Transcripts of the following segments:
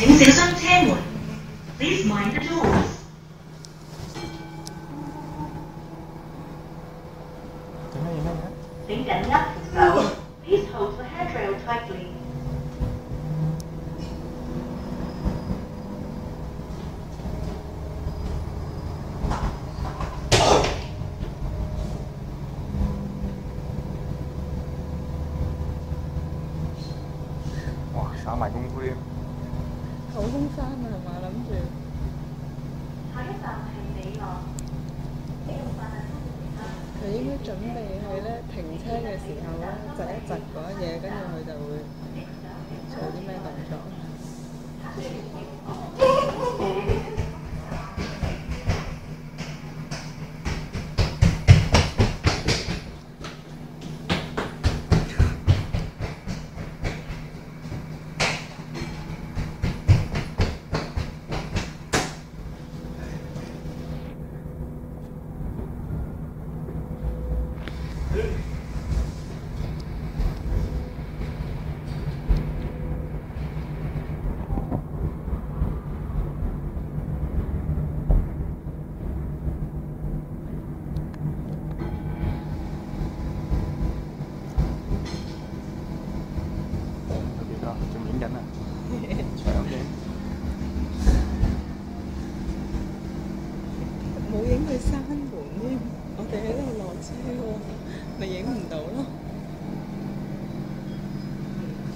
請小心車門。Please mind the doors。請緊握扶手。Please hold the handrail tightly。哇！耍埋功夫添。口風山啊，係嘛？諗住。下一站係美樂。佢應該準備去咧停車嘅時候咧，窒一窒嗰嘢，跟住佢就會做啲咩動作。仲影緊啊！搶嘅。冇影佢閂門添，我哋喺度落車喎，咪影唔到咯。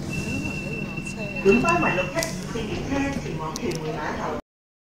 可能喺度落車。本班為612列車前往屯門碼頭。